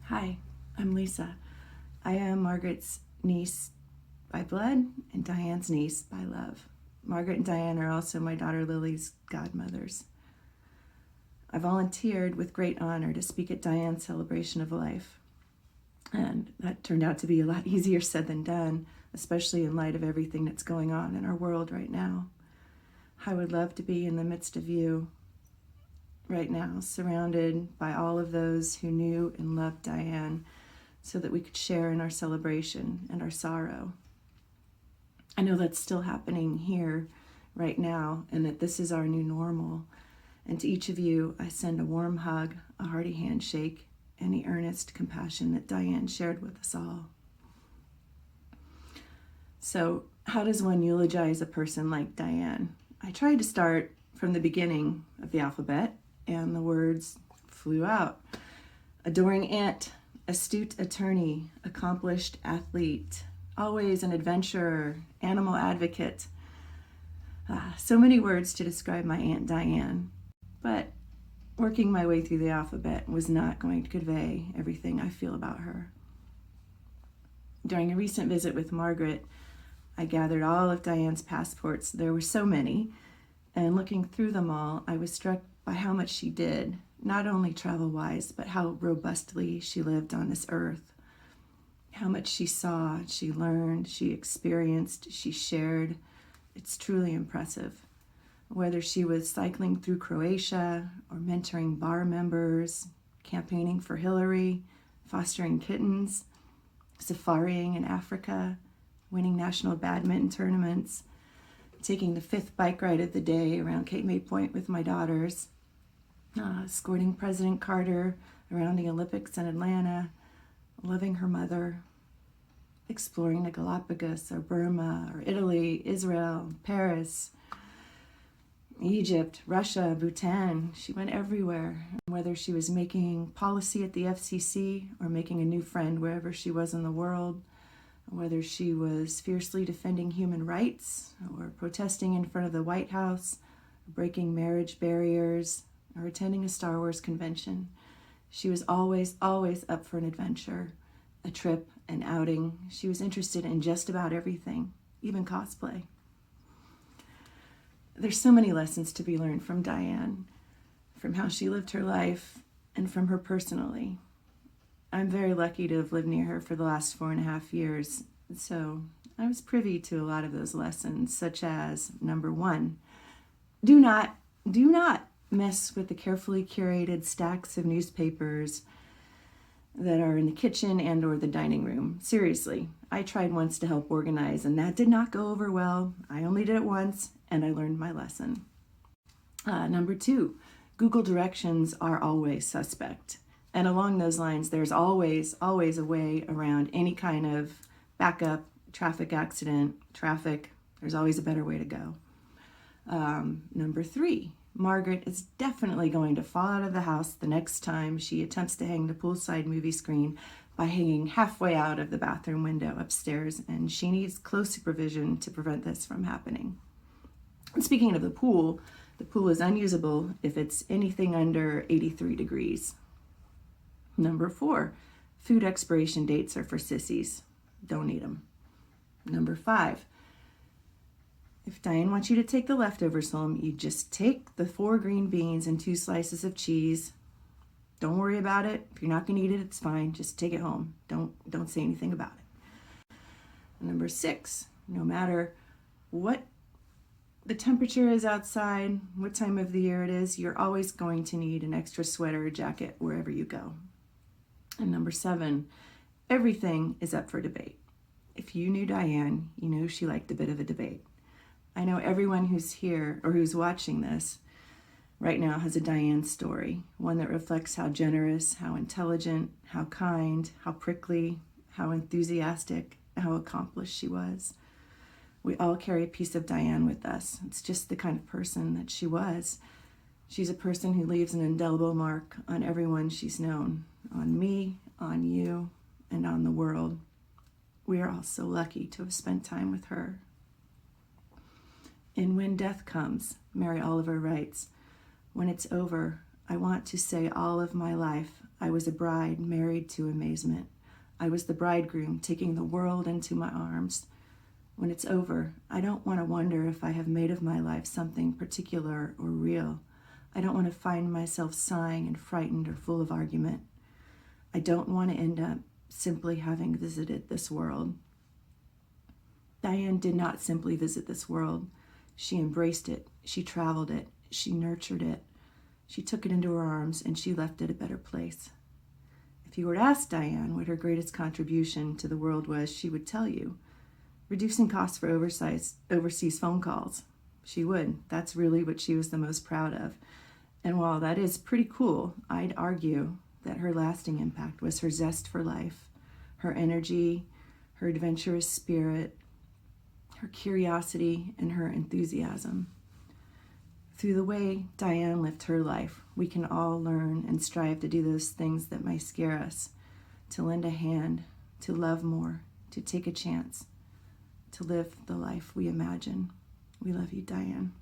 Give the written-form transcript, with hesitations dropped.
Hi, I'm Lisa. I am Margaret's niece by blood and Diane's niece by love. Margaret and Diane are also my daughter Lily's godmothers. I volunteered with great honor to speak at Diane's celebration of life, and that turned out to be a lot easier said than done, especially in light of everything that's going on in our world right now. I would love to be in the midst of you right now, surrounded by all of those who knew and loved Diane, so that we could share in our celebration and our sorrow. I know that's still happening here right now, and that this is our new normal. And to each of you, I send a warm hug, a hearty handshake, and the earnest compassion that Diane shared with us all. So, how does one eulogize a person like Diane? I tried to start from the beginning of the alphabet, and the words flew out. Adoring aunt, astute attorney, accomplished athlete, always an adventurer, animal advocate. So many words to describe my Aunt Diane, but working my way through the alphabet was not going to convey everything I feel about her. During a recent visit with Margaret, I gathered all of Diane's passports. There were so many, and looking through them all, I was struck by how much she did, not only travel-wise, but how robustly she lived on this earth. How much she saw, she learned, she experienced, she shared. It's truly impressive. Whether she was cycling through Croatia or mentoring bar members, campaigning for Hillary, fostering kittens, safaring in Africa, winning national badminton tournaments, taking the 5th bike ride of the day around Cape May Point with my daughters, escorting President Carter around the Olympics in Atlanta, loving her mother, exploring the Galapagos or Burma or Italy, Israel, Paris, Egypt, Russia, Bhutan. She went everywhere. Whether she was making policy at the FCC or making a new friend wherever she was in the world, whether she was fiercely defending human rights or protesting in front of the White House, breaking marriage barriers, or attending a Star Wars convention, she was always up for an adventure, a trip, an outing. She was interested in just about everything, even cosplay. There's so many lessons to be learned from Diane, from how she lived her life, and from her personally. I'm very lucky to have lived near her for the last 4.5 years, so I was privy to a lot of those lessons, such as, number 1, do not mess with the carefully curated stacks of newspapers that are in the kitchen and or the dining room. Seriously, I tried once to help organize, and that did not go over well. I only did it once, and I learned my lesson. Number 2, Google directions are always suspect. And along those lines, there's always a way around any kind of backup, traffic accident, traffic. There's always a better way to go. Number 3, Margaret is definitely going to fall out of the house the next time she attempts to hang the poolside movie screen by hanging halfway out of the bathroom window upstairs, and she needs close supervision to prevent this from happening. And speaking of the pool is unusable if it's anything under 83 degrees. Number 4, food expiration dates are for sissies. Don't eat them. Number 5, if Diane wants you to take the leftovers home, you just take the 4 green beans and 2 slices of cheese. Don't worry about it. If you're not going to eat it, it's fine. Just take it home. Don't say anything about it. Number 6, no matter what the temperature is outside, what time of the year it is, you're always going to need an extra sweater or jacket wherever you go. And number 7, everything is up for debate. If you knew Diane, you knew she liked a bit of a debate. I know everyone who's here or who's watching this right now has a Diane story, one that reflects how generous, how intelligent, how kind, how prickly, how enthusiastic, how accomplished she was. We all carry a piece of Diane with us. It's just the kind of person that she was. She's a person who leaves an indelible mark on everyone she's known, on me, on you, and on the world. We are all so lucky to have spent time with her. And when death comes, Mary Oliver writes, when it's over, I want to say all of my life, I was a bride married to amazement. I was the bridegroom taking the world into my arms. When it's over, I don't want to wonder if I have made of my life something particular or real. I don't want to find myself sighing and frightened or full of argument. I don't want to end up simply having visited this world. Diane did not simply visit this world. She embraced it. She traveled it. She nurtured it. She took it into her arms, and she left it a better place. If you were to ask Diane what her greatest contribution to the world was, she would tell you. Reducing costs for overseas phone calls. She would. That's really what she was the most proud of. And while that is pretty cool, I'd argue that her lasting impact was her zest for life, her energy, her adventurous spirit, her curiosity, and her enthusiasm. Through the way Diane lived her life, we can all learn and strive to do those things that might scare us, to lend a hand, to love more, to take a chance, to live the life we imagine. We love you, Diane.